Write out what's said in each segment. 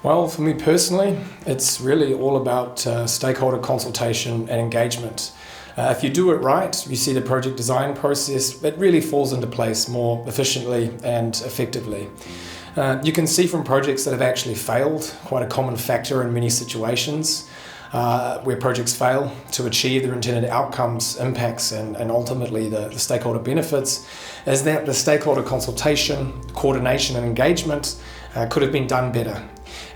Well, for me personally, it's really all about stakeholder consultation and engagement. If you do it right, you see the project design process, it really falls into place more efficiently and effectively. You can see from projects that have actually failed, quite a common factor in many situations, where projects fail to achieve their intended outcomes, impacts, and ultimately the stakeholder benefits, is that the stakeholder consultation, coordination and engagement could have been done better.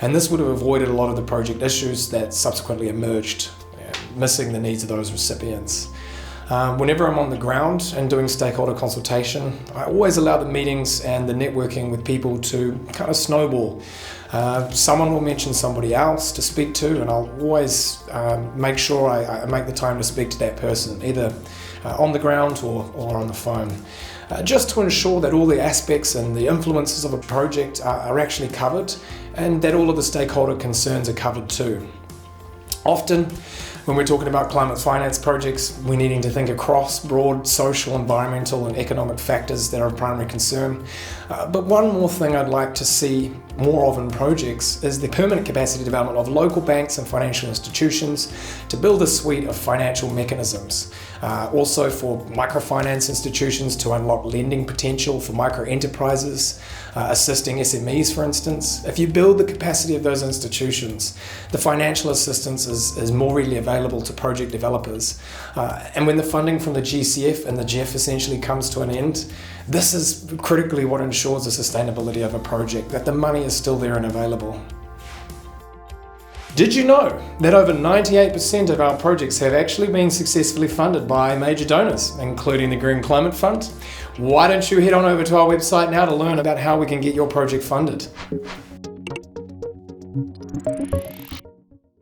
And this would have avoided a lot of the project issues that subsequently emerged, missing the needs of those recipients. Whenever I'm on the ground and doing stakeholder consultation, I always allow the meetings and the networking with people to kind of snowball. Someone will mention somebody else to speak to, and I'll always make sure I make the time to speak to that person, either on the ground or on the phone. Just to ensure that all the aspects and the influences of a project are actually covered, and that all of the stakeholder concerns are covered too. Often, when we're talking about climate finance projects, we're needing to think across broad social, environmental and economic factors that are of primary concern. But one more thing I'd like to see more of in projects is the permanent capacity development of local banks and financial institutions to build a suite of financial mechanisms. Also for microfinance institutions to unlock lending potential for micro enterprises, assisting SMEs for instance. If you build the capacity of those institutions, the financial assistance is more readily available to project developers. And when the funding from the GCF and the GEF essentially comes to an end, this is critically what ensures the sustainability of a project, that the money is still there and available. Did you know that over 98% of our projects have actually been successfully funded by major donors, including the Green Climate Fund? Why don't you head on over to our website now to learn about how we can get your project funded?